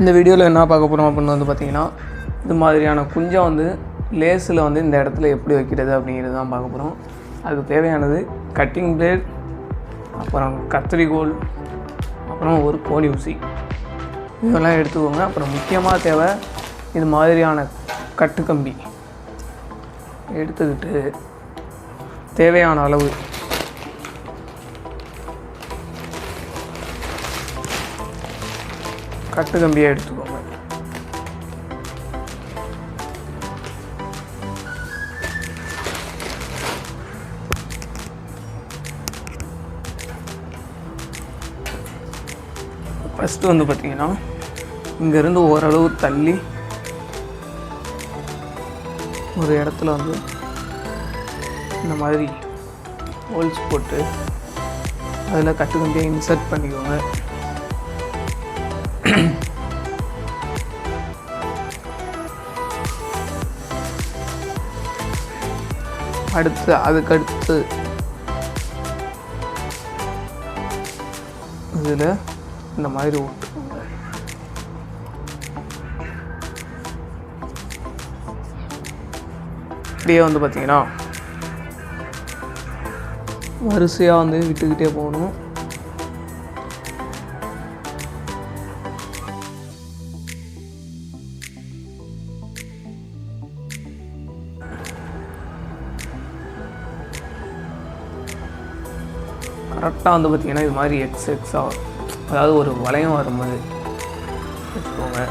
இந்த வீடியோவில் என்ன பார்க்க போகிறோம் அப்படின்னு வந்து பார்த்திங்கன்னா, இது மாதிரியான குஞ்சை வந்து லேஸில் வந்து இந்த இடத்துல எப்படி வைக்கிறது அப்படிங்கிறது தான் பார்க்க போகிறோம். அதுக்கு தேவையானது கட்டிங் பிளேட், அப்புறம் கத்திரிக்கோல், அப்புறம் ஒரு கோழி ஊசி, இதெல்லாம் எடுத்துக்கோங்க. அப்புறம் முக்கியமாக தேவை இது மாதிரியான கட்டுக்கம்பி எடுத்துக்கிட்டு தேவையான அளவு கட்டுக்கம்பியை எடுத்துக்கோங்க. ஃபஸ்ட்டு வந்து பார்த்திங்கன்னா, இங்கேருந்து ஓரளவு தள்ளி ஒரு இடத்துல வந்து இந்த மாதிரி ஹோல்ஸ் போட்டு அதில் கட்டுக்கம்பியை இன்சர்ட் பண்ணிக்கோங்க. அதுக்கடுத்து இதில் இந்த மாதிரி விட்டுக்கோங்க. இப்படியே வந்து பார்த்திங்கன்னா வரிசையாக வந்து விட்டுக்கிட்டே போகணும். கரெக்டாக வந்து பார்த்திங்கன்னா இது மாதிரி எக்ஸாக, அதாவது ஒரு வளையம் வரும் மாதிரி வச்சுக்கோங்க.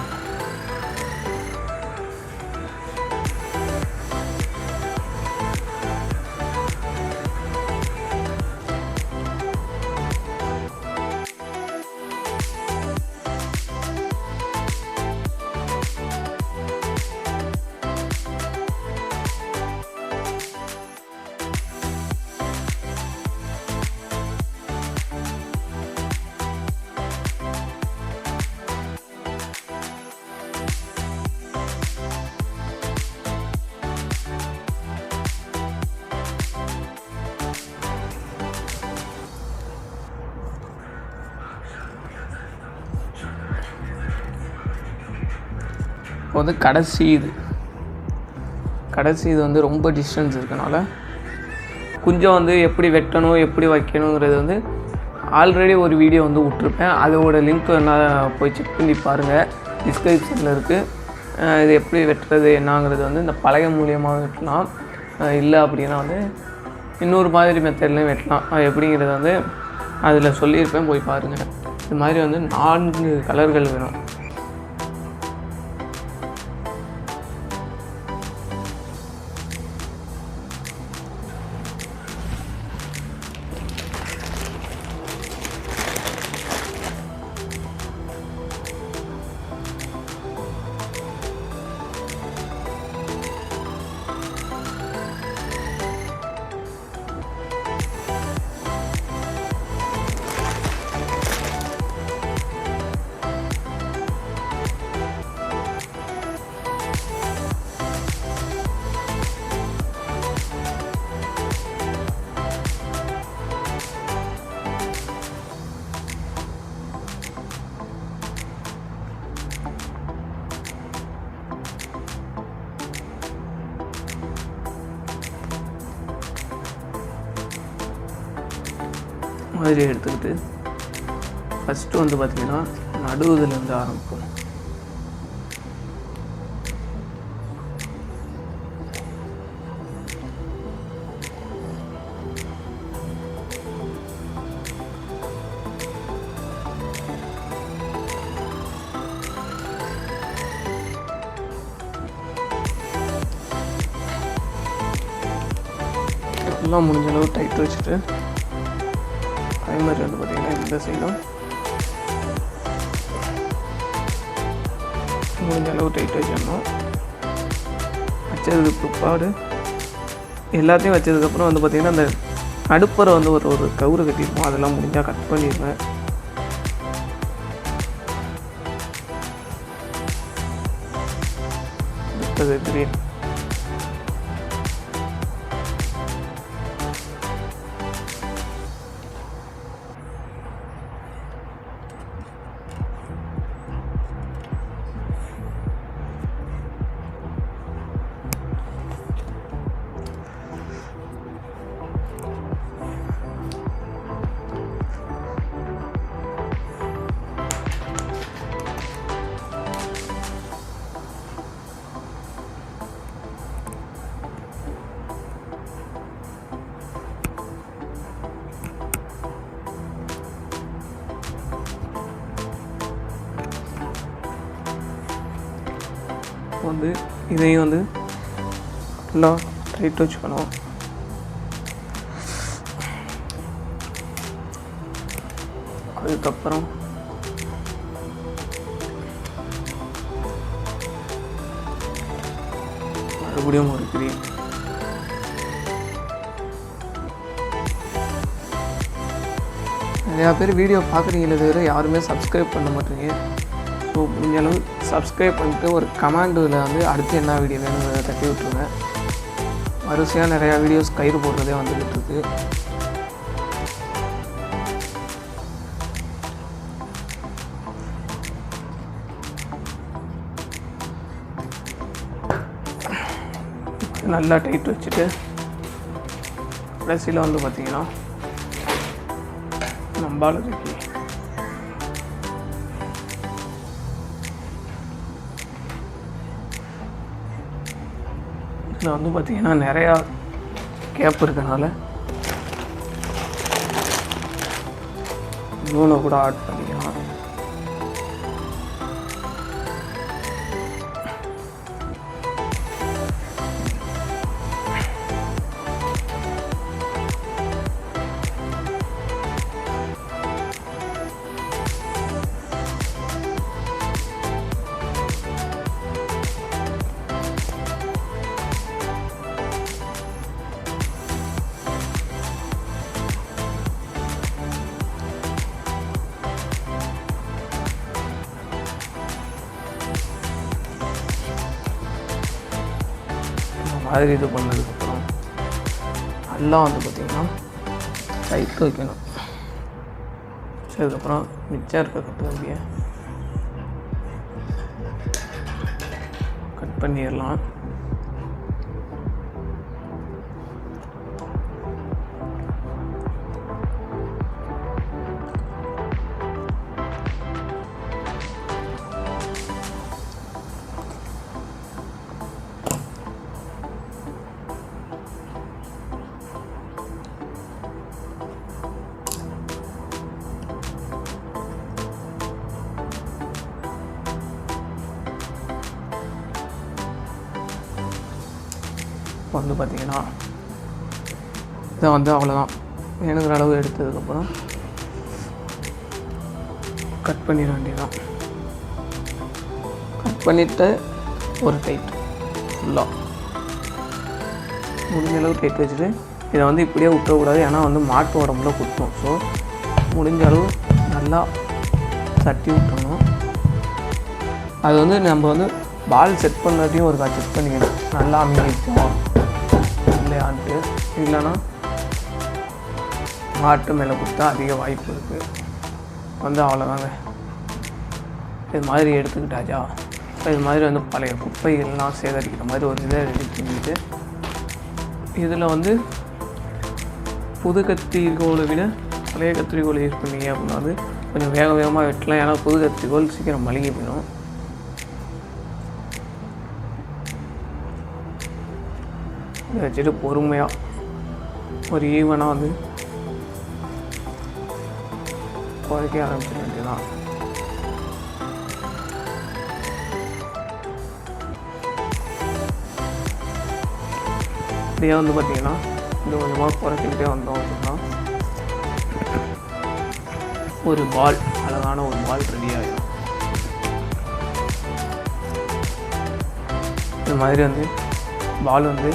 இப்போ வந்து கடைசி இது வந்து ரொம்ப டிஸ்டன்ஸ் இருக்கனால கொஞ்சம் வந்து எப்படி வெட்டணும் எப்படி வைக்கணுங்கிறது வந்து ஆல்ரெடி ஒரு வீடியோ வந்து விட்ருப்பேன். அதோட லிங்க் என்ன போய் செக் பண்ணி பாருங்கள், டிஸ்கிரிப்ஷனில் இருக்குது. இது எப்படி வெட்டுறது என்னங்கிறது வந்து இந்த பழைய மூலியமாக வெட்டலாம், இல்லை அப்படின்னா வந்து இன்னொரு மாதிரி மெத்தட்லேயும் வெட்டலாம். அது எப்படிங்கிறது வந்து அதில் சொல்லியிருப்பேன், போய் பாருங்கள். இது மாதிரி வந்து 4 கலர்கள் வேணும். மாதிரி எடுத்துக்கிட்டு ஃபஸ்ட்டு வந்து பார்த்திங்கன்னா நடுவுலேருந்து ஆரம்பிப்போம். எல்லாம் முடிஞ்ச அளவு டைட் வச்சுட்டு அதே மாதிரி வந்து பார்த்திங்கன்னா இந்த சைடும் முடிஞ்ச அளவு டைட் வச்சிடணும். வச்சதுக்கு பிற்பாடு எல்லாத்தையும் வச்சதுக்கப்புறம் வந்து பார்த்திங்கன்னா அந்த நடுப்பரை வந்து ஒரு கவுரு கட்டியிருப்போம், அதெல்லாம் முடிஞ்சால் கட் பண்ணிடுவேன். அடுத்தது கிரீன். வந்து இதையும் வந்து ஃபுல்லாக டைட் வச்சுக்கணும். அதுக்கப்புறம் மறுபடியும் ஒரு கிரீம். நிறையா பேர் வீடியோ பார்க்குறீங்களே தவிர யாருமே சப்ஸ்கிரைப் பண்ண மாட்டீங்க. ஸோ முடிஞ்ச அளவு சப்ஸ்கிரைப் பண்ணிட்டு ஒரு கமெண்டில் வந்து அடுத்து என்ன வீடியோ வேணுங்கிறத தட்டி விட்டுருங்க. வரிசையாக நிறையா வீடியோஸ் கயிறு போடுறதே வந்துக்கிட்டு இருக்குது. நல்லா டைட் வச்சுட்டு கடைசியில் வந்து பார்த்திங்கன்னா நம்பால் இருக்கு. இதில் வந்து பார்த்திங்கன்னா நிறையா கேப் இருக்கனால நூலை கூட ஆட் பண்ணிக்கலாம். மாதிரி இது பண்ணதுக்கப்புறம் நல்லா வந்து பார்த்திங்கன்னா டைட் வைக்கணும். சரி, அதுக்கப்புறம் மிச்சம் இருக்க கட்டு கட் பண்ணிடலாம். வந்து பார்த்திங்கன்னா இதை வந்து அவ்வளோதான். வேணுங்கிற அளவு எடுத்ததுக்கப்புறம் கட் பண்ணிட வேண்டியதான். கட் பண்ணிவிட்டு ஒரு டைட் ஃபுல்லாக முடிஞ்ச அளவு டைட் வச்சுட்டு இதை வந்து இப்படியே விட்டுறக்கூடாது. ஏன்னா வந்து மாட்டு உடம்புல குத்தும். ஸோ முடிஞ்ச அளவு நல்லா தட்டி விட்டுறணும். அது வந்து நம்ம வந்து பால் செட் பண்ணாட்டியும் ஒரு செக் பண்ணிக்கணும். நல்லா அமைதிச்சோம் இல்லையான்ட்டு. இல்லைன்னா மாட்டு மேலே கொடுத்தா அதிக வாய்ப்பு இருக்குது. வந்து அவ்வளோதாங்க. இது மாதிரி எடுத்துக்கிட்டாச்சா, இது மாதிரி வந்து பழைய குப்பைகள்லாம் சேகரிக்கிற மாதிரி ஒரு இதை ரெடி பண்ணிட்டு இதில் வந்து புது கத்திரிக்கோளை விட பழைய கத்திரிக்கோளை யூஸ் பண்ணிங்க அப்படின்னா வந்து கொஞ்சம் வேகமாக வெட்டலாம். ஏன்னா புது கத்திரிக்கோள் சீக்கிரம் மளிகை போயிடும். இதை வச்சுட்டு பொறுமையாக ஒரு ஈவனாக வந்து குறைக்க ஆரம்பிச்சிட வேண்டியதான். இப்படியே வந்து பார்த்திங்கன்னா இந்த கொஞ்சமாக குறைச்சிக்கிட்டே வந்தோம் அப்படின்னா ஒரு பால், அழகான ஒரு பால் ரெடி ஆகிடும். இந்த மாதிரி வந்து பால் வந்து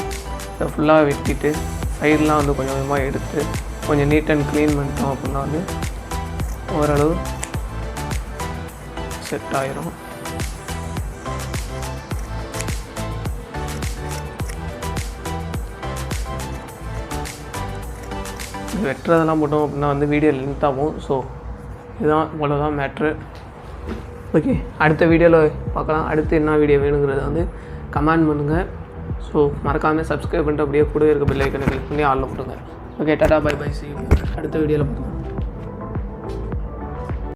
ஃபுல்லாக வெட்டிட்டு சைடெலாம் வந்து கொஞ்சம் கொஞ்சமாக எடுத்து கொஞ்சம் நீட் அண்ட் க்ளீன் பண்ணிட்டோம் அப்படின்னா வந்து ஓரளவு செட் ஆகிரும். வெட்டுறதெல்லாம் போட்டோம் அப்படின்னா வந்து வீடியோ லென்த் ஆகும். ஸோ இதுதான் இவ்வளோதான் மேட்ரு. ஓகே, அடுத்த வீடியோவில் பார்க்கலாம். அடுத்து என்ன வீடியோ வேணுங்கிறத வந்து கமெண்ட் பண்ணுங்கள். ஸோ மறக்காமல் சப்ஸ்கிரைப் பண்ணிட்டு அப்படியே கூட இருக்க பெல் ஐக்கனை கிளிக் பண்ணி ஆளில் போட்டுங்க. Okay, tata bye bye, see you. அடுத்த வீடியோவில் பார்க்கலாம்.